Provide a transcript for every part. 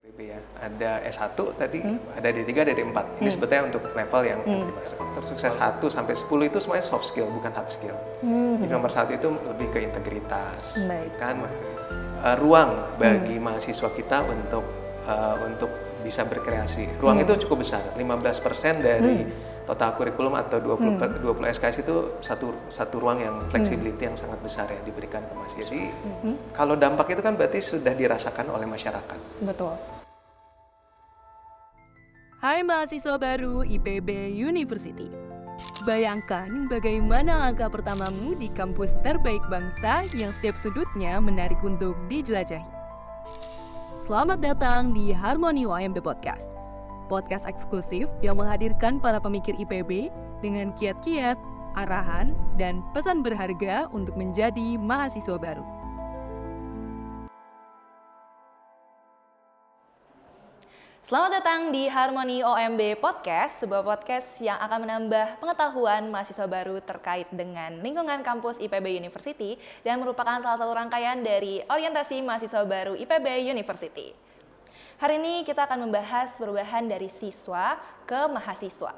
IPB ya, ada S1 tadi, ada D3, ada D4. Ini sebetulnya untuk level yang dimaksud. Faktor sukses 1 sampai 10 itu semuanya soft skill, bukan hard skill. Jadi nomor 1 itu lebih ke integritas, kan ruang bagi mahasiswa kita untuk bisa berkreasi. Ruang itu cukup besar, 15% dari total kurikulum atau 20 SKS itu satu ruang yang flexibility yang sangat besar ya diberikan ke mahasiswa. Jadi kalau dampak itu kan berarti sudah dirasakan oleh masyarakat. Betul. Hai mahasiswa baru IPB University. Bayangkan bagaimana angka pertamamu di kampus terbaik bangsa yang setiap sudutnya menarik untuk dijelajahi. Selamat datang di Harmoni OMB Podcast. Podcast eksklusif yang menghadirkan para pemikir IPB dengan kiat-kiat, arahan, dan pesan berharga untuk menjadi mahasiswa baru. Selamat datang di Harmoni OMB Podcast, sebuah podcast yang akan menambah pengetahuan mahasiswa baru terkait dengan lingkungan kampus IPB University dan merupakan salah satu rangkaian dari orientasi mahasiswa baru IPB University. Hari ini kita akan membahas perubahan dari siswa ke mahasiswa.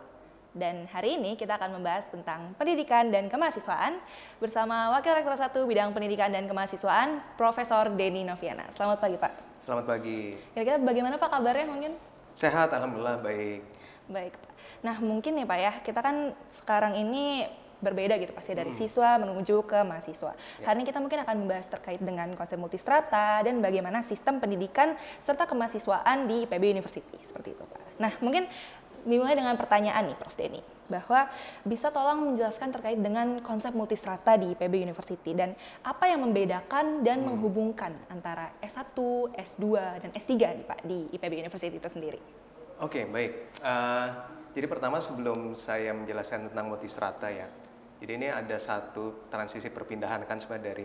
Dan hari ini kita akan membahas tentang pendidikan dan kemahasiswaan bersama Wakil Rektor 1 Bidang Pendidikan dan Kemahasiswaan, Profesor Denny Noviana. Selamat pagi, Pak. Selamat pagi. Kira-kira bagaimana Pak kabarnya mungkin? Sehat, alhamdulillah baik. Baik, Pak. Nah, mungkin nih Pak ya, kita kan sekarang ini berbeda gitu pasti dari siswa menuju ke mahasiswa. Hari ini kita mungkin akan membahas terkait dengan konsep multistrata dan bagaimana sistem pendidikan serta kemahasiswaan di IPB University, seperti itu Pak. Nah, mungkin dimulai dengan pertanyaan nih Prof. Denny, bahwa bisa tolong menjelaskan terkait dengan konsep multistrata di IPB University dan apa yang membedakan dan menghubungkan antara S1, S2, dan S3 nih Pak di IPB University itu sendiri. Oke, baik. Jadi pertama sebelum saya menjelaskan tentang multistrata ya, jadi ini ada satu transisi perpindahan kan sebenarnya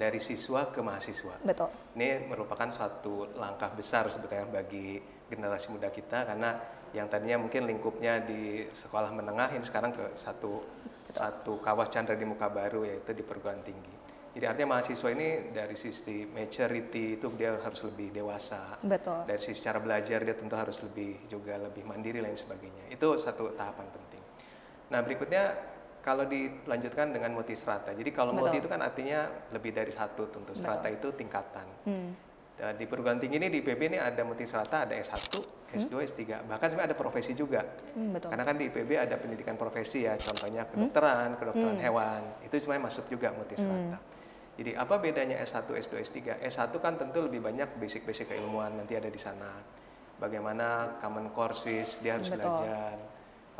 dari siswa ke mahasiswa. Betul. Ini merupakan suatu langkah besar sebetulnya bagi generasi muda kita karena yang tadinya mungkin lingkupnya di sekolah menengah ini sekarang ke satu kawas candra di muka baru yaitu di perguruan tinggi. Jadi artinya mahasiswa ini dari sisi maturity itu dia harus lebih dewasa. Betul. Dari sisi cara belajar dia tentu harus lebih mandiri lain sebagainya. Itu satu tahapan penting. Nah berikutnya kalau dilanjutkan dengan multistrata. Jadi kalau multi itu kan artinya lebih dari satu tentu. Strata itu tingkatan. Di perguruan tinggi ini di IPB ini ada multistrata, ada S1, S2, S3. Bahkan sebenarnya ada profesi juga. Betul. Karena kan di IPB ada pendidikan profesi ya, contohnya kedokteran hewan. Itu semuanya masuk juga multistrata. Jadi apa bedanya S1, S2, S3? S1 kan tentu lebih banyak basic-basic keilmuan nanti ada di sana. Bagaimana common courses dia harus belajar.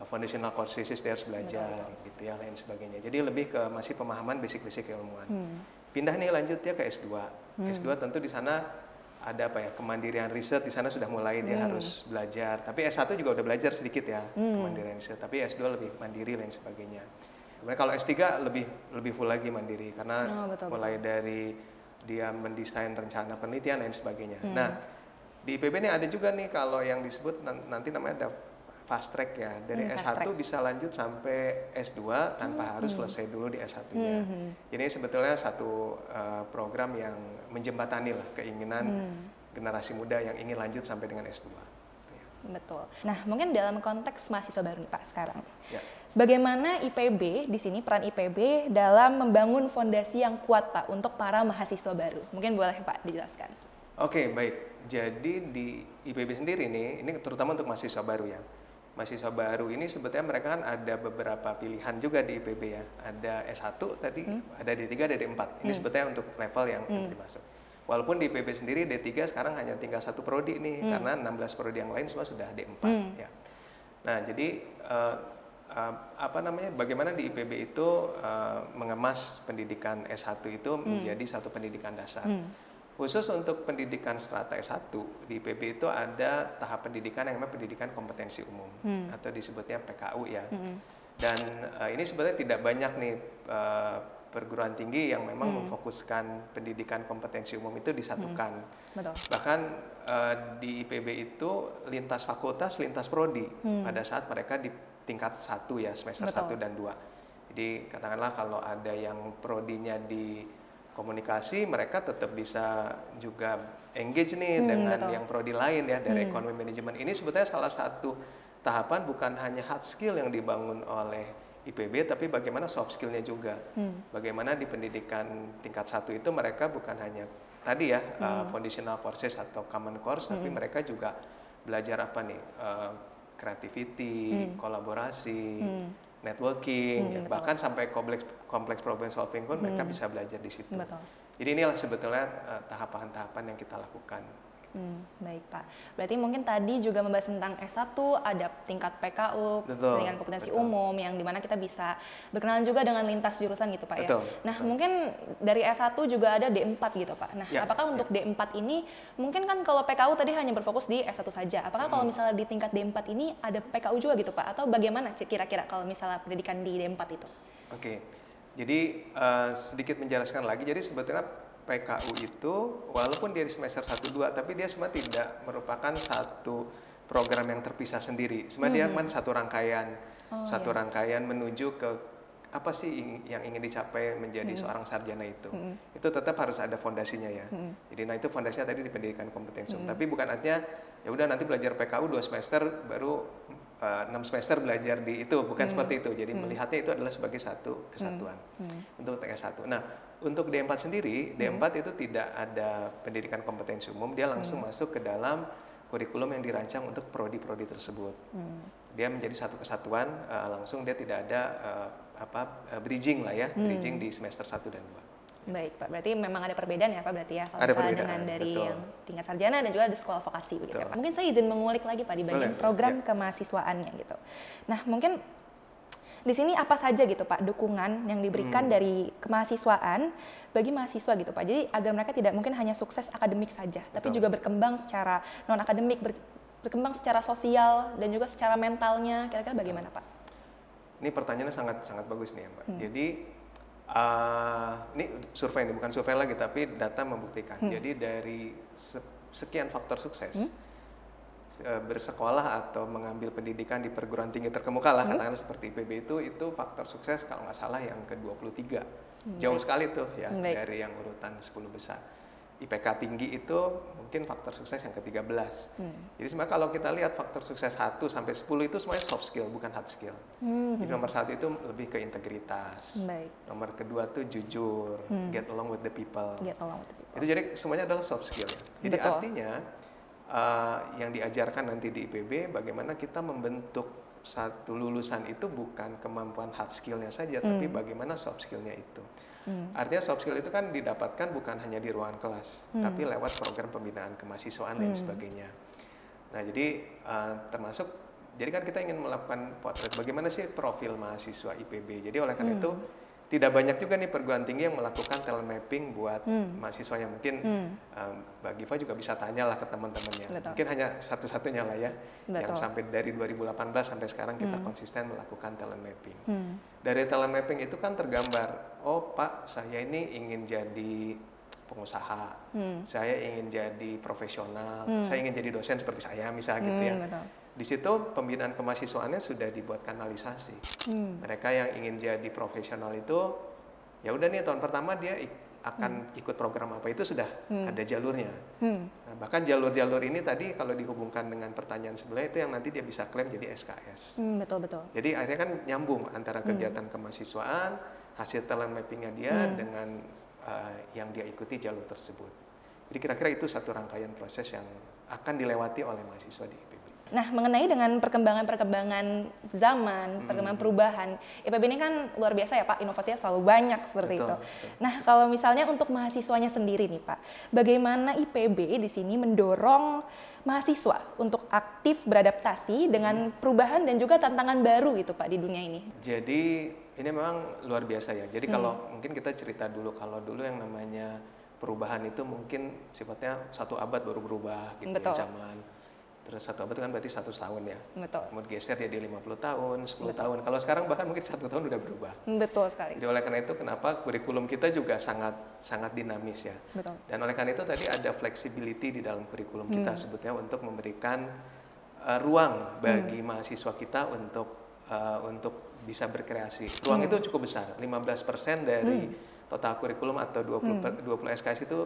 Foundational courses dia harus belajar gitu ya lain sebagainya. Jadi lebih ke masih pemahaman basic-basic keilmuan. Pindah nih lanjutnya ke S2. S2 tentu di sana ada apa ya kemandirian riset di sana sudah mulai dia harus belajar. Tapi S1 juga udah belajar sedikit ya kemandirian riset. Tapi S2 lebih mandiri lain sebagainya. Kemudian kalau S3 lebih full lagi mandiri karena mulai dari dia mendesain rencana penelitian lain sebagainya. Nah di IPB ini ada juga nih kalau yang disebut nanti namanya ada fast track ya, dari S1 bisa lanjut sampai S2 tanpa harus selesai dulu di S1-nya. Jadi sebetulnya satu program yang menjembatani lah keinginan generasi muda yang ingin lanjut sampai dengan S2. Betul. Nah, mungkin dalam konteks mahasiswa baru nih Pak sekarang. Bagaimana IPB di sini peran IPB dalam membangun fondasi yang kuat Pak untuk para mahasiswa baru? Mungkin boleh Pak dijelaskan. Oke, baik. Jadi di IPB sendiri nih, ini terutama untuk mahasiswa baru ya. Mahasiswa baru ini sebetulnya mereka kan ada beberapa pilihan juga di IPB ya. Ada S1 tadi, ada D3, ada D4. Ini sebetulnya untuk level yang dimasuk. Walaupun di IPB sendiri D3 sekarang hanya tinggal satu prodi nih, karena 16 prodi yang lain semua sudah D4 ya. Nah, jadi bagaimana di IPB itu mengemas pendidikan S1 itu menjadi satu pendidikan dasar. Khusus untuk pendidikan strata S1 di IPB itu ada tahap pendidikan yang namanya pendidikan kompetensi umum atau disebutnya PKU ya. Dan ini sebenarnya tidak banyak nih perguruan tinggi yang memang memfokuskan pendidikan kompetensi umum itu disatukan. Betul. Bahkan di IPB itu lintas fakultas, lintas prodi pada saat mereka di tingkat 1 ya, semester 1 dan 2. Jadi katakanlah kalau ada yang prodinya di komunikasi, mereka tetap bisa juga engage nih dengan yang prodi lain ya dari ekonomi manajemen. Ini sebetulnya salah satu tahapan, bukan hanya hard skill yang dibangun oleh IPB, tapi bagaimana soft skillnya juga. Bagaimana di pendidikan tingkat 1 itu mereka bukan hanya tadi ya foundational courses atau common course, tapi mereka juga belajar apa nih, creativity, kolaborasi, networking, ya, bahkan sampai kompleks problem solving pun mereka bisa belajar di situ. Jadi inilah sebetulnya tahapan-tahapan yang kita lakukan. Baik Pak, berarti mungkin tadi juga membahas tentang S1, ada tingkat PKU, dengan kompetensi umum, yang dimana kita bisa berkenalan juga dengan lintas jurusan gitu Pak ya. Nah mungkin dari S1 juga ada D4 gitu Pak. Nah apakah untuk D4 ini, mungkin kan kalau PKU tadi hanya berfokus di S1 saja, apakah kalau misalnya di tingkat D4 ini ada PKU juga gitu Pak? Atau bagaimana kira-kira kalau misalnya pendidikan di D4 itu? Oke, jadi sedikit menjelaskan lagi, jadi sebetulnya PKU itu walaupun dia di semester 1-2, tapi dia sebenarnya tidak merupakan satu program yang terpisah sendiri. Sebenarnya dia kan satu rangkaian menuju ke apa sih yang ingin dicapai menjadi seorang sarjana itu. Itu tetap harus ada fondasinya ya. Jadi itu fondasinya tadi di pendidikan kompetensi. Tapi bukan artinya ya udah nanti belajar PKU 2 semester baru 6 semester belajar di itu, bukan seperti itu. Jadi melihatnya itu adalah sebagai satu kesatuan untuk TK1. Nah, untuk D4 sendiri, D4 itu tidak ada pendidikan kompetensi umum, dia langsung masuk ke dalam kurikulum yang dirancang untuk prodi-prodi tersebut. Dia menjadi satu kesatuan, langsung dia tidak ada bridging lah ya, bridging di semester 1 dan 2. Baik Pak, berarti memang ada perbedaan ya Pak berarti ya, kalau misalnya dengan dari yang tingkat sarjana dan juga ada sekolah vokasi begitu ya Pak. Mungkin saya izin mengulik lagi Pak di bagian program kemahasiswaannya gitu. Nah mungkin di sini apa saja gitu Pak dukungan yang diberikan dari kemahasiswaan bagi mahasiswa gitu Pak. Jadi agar mereka tidak mungkin hanya sukses akademik saja, tapi juga berkembang secara non akademik, berkembang secara sosial dan juga secara mentalnya. Kira-kira bagaimana Pak? Ini pertanyaannya sangat bagus nih ya Mbak. Jadi ini survei, ini bukan survei lagi tapi data membuktikan. Jadi dari sekian faktor sukses, bersekolah atau mengambil pendidikan di perguruan tinggi terkemuka lah, katakanlah seperti IPB itu faktor sukses kalau nggak salah yang ke-23. Jauh sekali tuh ya dari yang urutan 10 besar. IPK tinggi itu mungkin faktor sukses yang ke-13. Jadi sebenarnya kalau kita lihat faktor sukses 1 sampai 10 itu semuanya soft skill, bukan hard skill. Jadi nomor 1 itu lebih ke integritas. Nomor kedua tuh jujur, get along with the people. Itu jadi semuanya adalah soft skill ya. Jadi artinya yang diajarkan nanti di IPB bagaimana kita membentuk satu lulusan itu bukan kemampuan hard skillnya saja, tapi bagaimana soft skillnya itu. Artinya soft skill itu kan didapatkan bukan hanya di ruangan kelas, tapi lewat program pembinaan kemahasiswaan dan sebagainya. Nah jadi termasuk, jadi kan kita ingin melakukan potret bagaimana sih profil mahasiswa IPB. Jadi oleh karena itu tidak banyak juga nih perguruan tinggi yang melakukan talent mapping buat mahasiswanya. Mungkin Mbak Giva juga bisa tanya lah ke teman-temannya. Mungkin hanya satu-satunya lah ya, yang sampai dari 2018 sampai sekarang kita konsisten melakukan talent mapping. Dari talent mapping itu kan tergambar, oh Pak, saya ini ingin jadi pengusaha, saya ingin jadi profesional, saya ingin jadi dosen seperti saya misalnya gitu ya. Di situ pembinaan kemahasiswaannya sudah dibuat kanalisasi. Mereka yang ingin jadi profesional itu, ya udah nih tahun pertama dia akan ikut program apa itu sudah ada jalurnya. Nah, bahkan jalur-jalur ini tadi kalau dihubungkan dengan pertanyaan sebelumnya itu yang nanti dia bisa klaim jadi SKS. Betul. Jadi akhirnya kan nyambung antara kegiatan kemahasiswaan, hasil talent mappingnya dia dengan yang dia ikuti jalur tersebut. Jadi kira-kira itu satu rangkaian proses yang akan dilewati oleh mahasiswa di IPB. Nah, mengenai dengan perkembangan zaman, perkembangan perubahan, IPB ini kan luar biasa ya Pak, inovasinya selalu banyak seperti itu. Nah, kalau misalnya untuk mahasiswanya sendiri nih Pak, bagaimana IPB di sini mendorong mahasiswa untuk aktif beradaptasi dengan perubahan dan juga tantangan baru gitu Pak di dunia ini? Jadi ini memang luar biasa ya. Jadi kalau mungkin kita cerita dulu, kalau dulu yang namanya perubahan itu mungkin sifatnya 1 abad baru berubah gitu ya zaman. Terus 1 abad itu kan berarti 100 tahun ya. Kemudian geser jadi 50 tahun, 10 tahun. Kalau sekarang bahkan mungkin 1 tahun udah berubah. Betul sekali. Jadi oleh karena itu kenapa kurikulum kita juga sangat dinamis ya. Dan oleh karena itu tadi ada flexibility di dalam kurikulum kita sebutnya untuk memberikan ruang bagi mahasiswa kita untuk bisa berkreasi. Ruang itu cukup besar, 15% dari total kurikulum atau 20 SKS itu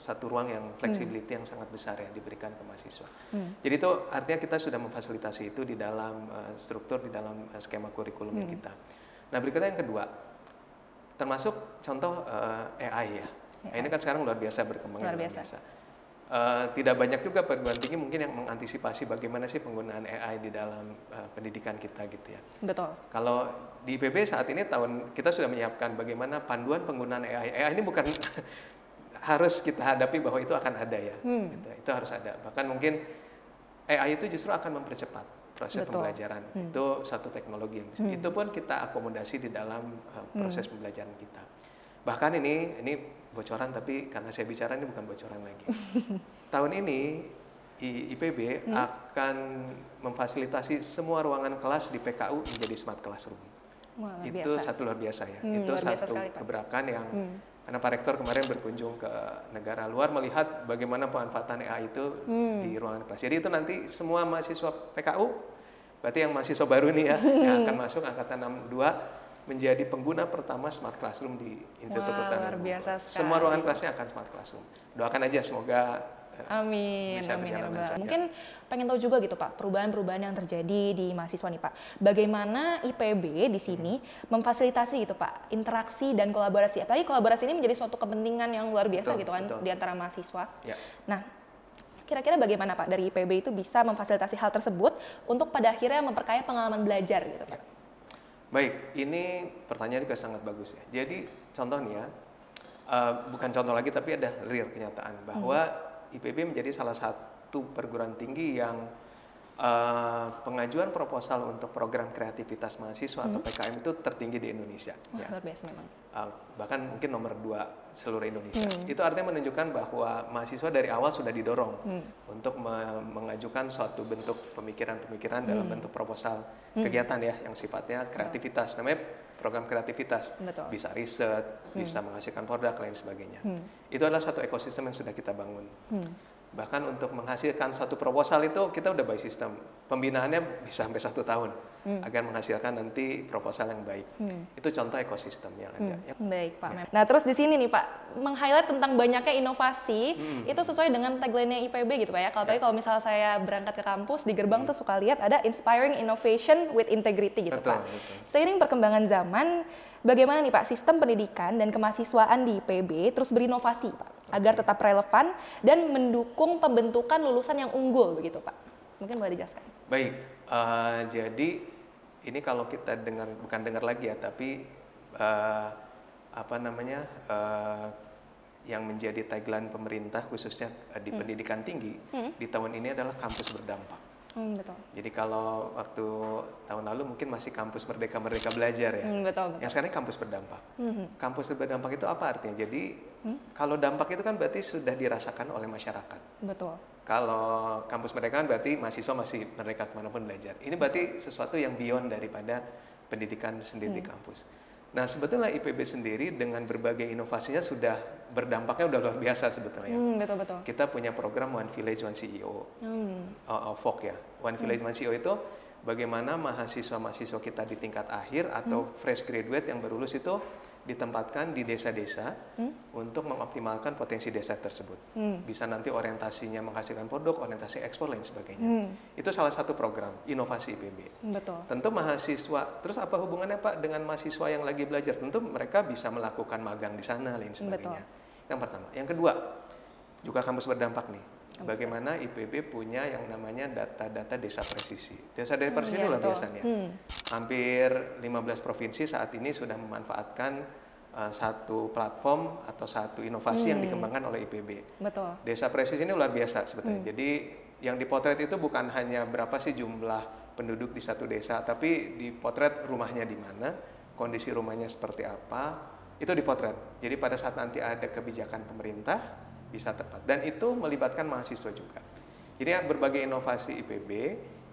satu ruang yang flexibility yang sangat besar ya diberikan ke mahasiswa. Jadi itu artinya kita sudah memfasilitasi itu di dalam struktur, di dalam skema kurikulumnya kita. Nah berikutnya yang kedua, termasuk contoh AI ya. Ini kan sekarang luar biasa berkembang. Luar biasa. Tidak banyak juga perguruan tinggi mungkin yang mengantisipasi bagaimana sih penggunaan AI di dalam pendidikan kita gitu ya. Betul. Kalau di IPB saat ini kita sudah menyiapkan bagaimana panduan penggunaan AI. AI ini bukan harus kita hadapi bahwa itu akan ada ya. Gitu. Itu harus ada. Bahkan mungkin AI itu justru akan mempercepat proses pembelajaran. Itu satu teknologi yang bisa. Itu pun kita akomodasi di dalam proses pembelajaran kita. Bahkan ini bocoran, tapi karena saya bicara ini bukan bocoran lagi. Tahun ini IPB akan memfasilitasi semua ruangan kelas di PKU menjadi smart classroom. Wah, itu satu luar biasa ya. Itu satu gebrakan yang karena Pak Rektor kemarin berkunjung ke negara luar melihat bagaimana pemanfaatan AI itu di ruangan kelas. Jadi itu nanti semua mahasiswa PKU, berarti yang mahasiswa baru nih ya, yang akan masuk angkatan 62 menjadi pengguna pertama smart classroom di Institut Pertanian. Luar biasa sekali. Semua ruangan kelasnya akan smart classroom. Doakan aja semoga amin, bisa berjalan lancar. Mungkin pengen tahu juga gitu Pak, perubahan-perubahan yang terjadi di mahasiswa nih Pak. Bagaimana IPB di sini memfasilitasi gitu Pak, interaksi dan kolaborasi. Apalagi kolaborasi ini menjadi suatu kepentingan yang luar biasa gitu kan di antara mahasiswa. Ya. Nah, kira-kira bagaimana Pak dari IPB itu bisa memfasilitasi hal tersebut untuk pada akhirnya memperkaya pengalaman belajar gitu Pak? Ya. Baik, ini pertanyaan juga sangat bagus ya. Jadi contoh nih ya, bukan contoh lagi tapi ada real kenyataan bahwa IPB menjadi salah satu perguruan tinggi yang pengajuan proposal untuk program kreativitas mahasiswa atau PKM itu tertinggi di Indonesia. Ya. Luar biasa memang. Bahkan mungkin nomor 2 seluruh Indonesia. Itu artinya menunjukkan bahwa mahasiswa dari awal sudah didorong untuk mengajukan suatu bentuk pemikiran-pemikiran dalam bentuk proposal kegiatan ya yang sifatnya kreativitas. Namanya program kreativitas. Betul. Bisa riset, bisa menghasilkan produk, lain sebagainya. Itu adalah satu ekosistem yang sudah kita bangun. Bahkan untuk menghasilkan satu proposal itu kita udah by system. Pembinaannya bisa sampai 1 tahun agar menghasilkan nanti proposal yang baik. Itu contoh ekosistem yang ada. Baik Pak. Ya. Nah terus di sini nih Pak, meng-highlight tentang banyaknya inovasi itu sesuai dengan tagline-nya IPB gitu Pak ya. Kalau misalnya saya berangkat ke kampus di gerbang tuh suka lihat ada inspiring innovation with integrity gitu Pak. Betul. Seiring perkembangan zaman, bagaimana nih Pak sistem pendidikan dan kemahasiswaan di IPB terus berinovasi Pak agar tetap relevan dan mendukung pembentukan lulusan yang unggul begitu Pak. Mungkin boleh dijelaskan. Baik, jadi ini kalau kita bukan dengar lagi ya, tapi yang menjadi tagline pemerintah khususnya di pendidikan tinggi di tahun ini adalah kampus berdampak. Betul. Jadi kalau waktu tahun lalu mungkin masih kampus merdeka belajar ya. Betul. Yang sekarang kampus berdampak. Kampus berdampak itu apa artinya? Jadi kalau dampak itu kan berarti sudah dirasakan oleh masyarakat. Betul. Kalau kampus merdeka kan berarti mahasiswa masih merdeka kemanapun belajar. Ini berarti sesuatu yang beyond daripada pendidikan sendiri di kampus. Nah sebetulnya IPB sendiri dengan berbagai inovasinya sudah berdampaknya udah luar biasa sebetulnya. Betul. Kita punya program One Village One CEO, VOC ya. One Village One CEO itu bagaimana mahasiswa-mahasiswa kita di tingkat akhir atau fresh graduate yang baru lulus itu ditempatkan di desa-desa untuk mengoptimalkan potensi desa tersebut. Bisa nanti orientasinya menghasilkan produk, orientasi ekspor, lain sebagainya. Itu salah satu program inovasi IPB. Betul. Tentu mahasiswa, terus apa hubungannya Pak dengan mahasiswa yang lagi belajar? Tentu mereka bisa melakukan magang di sana, lain sebagainya. Betul. Yang pertama. Yang kedua, juga kampus berdampak nih. Bagaimana IPB punya yang namanya data-data desa presisi. Desa presisi ini luar biasa ya. Hampir 15 provinsi saat ini sudah memanfaatkan satu platform atau satu inovasi yang dikembangkan oleh IPB. Betul. Desa presisi ini luar biasa sebetulnya. Jadi yang dipotret itu bukan hanya berapa sih jumlah penduduk di satu desa, tapi dipotret rumahnya di mana, kondisi rumahnya seperti apa, itu dipotret. Jadi pada saat nanti ada kebijakan pemerintah, bisa tepat. Dan itu melibatkan mahasiswa juga. Jadi berbagai inovasi IPB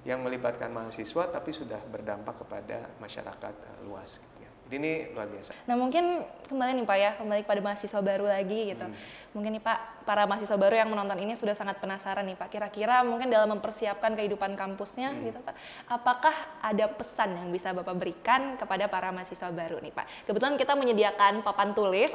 yang melibatkan mahasiswa tapi sudah berdampak kepada masyarakat luas. Gitu ya. Jadi ini luar biasa. Nah mungkin kembali nih Pak ya, kembali pada mahasiswa baru lagi gitu. Mungkin nih Pak, para mahasiswa baru yang menonton ini sudah sangat penasaran nih Pak, kira-kira mungkin dalam mempersiapkan kehidupan kampusnya gitu Pak, apakah ada pesan yang bisa Bapak berikan kepada para mahasiswa baru nih Pak? Kebetulan kita menyediakan papan tulis,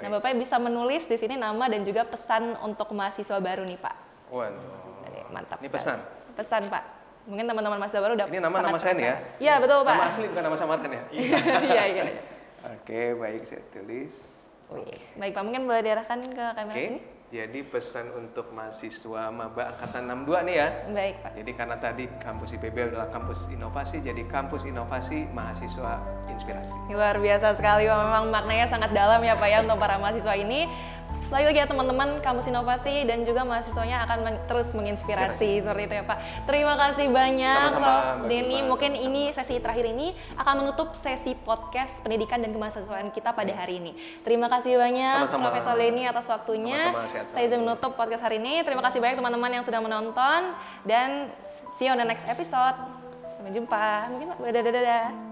nah Bapak bisa menulis di sini nama dan juga pesan untuk mahasiswa baru nih Pak. Waduh, mantap. Ini pesan? Pesan Pak. Mungkin teman-teman mahasiswa baru udah ini nama saya nih ya? Iya betul Pak. Nama asli bukan nama samaran ya? Iya. Oke, baik saya tulis. Baik Pak, mungkin boleh diarahkan ke kamera sini? Jadi pesan untuk mahasiswa maba angkatan 62 nih ya. Baik Pak. Jadi karena tadi kampus IPB adalah kampus inovasi, jadi kampus inovasi mahasiswa inspirasi. Luar biasa sekali Pak, memang maknanya sangat dalam ya Pak ya untuk para mahasiswa ini. Lagi-lagi ya teman-teman, kampus inovasi dan juga mahasiswanya akan terus menginspirasi seperti itu ya Pak. Terima kasih banyak Prof. Denny. Mungkin ini sesi terakhir ini akan menutup sesi podcast pendidikan dan kemahasiswaan kita pada hari ini. Terima kasih banyak Profesor Denny atas waktunya. Saya izin menutup podcast hari ini. Terima kasih banyak teman-teman yang sudah menonton dan see you on the next episode. Sampai jumpa. Mungkin Pak, dadah.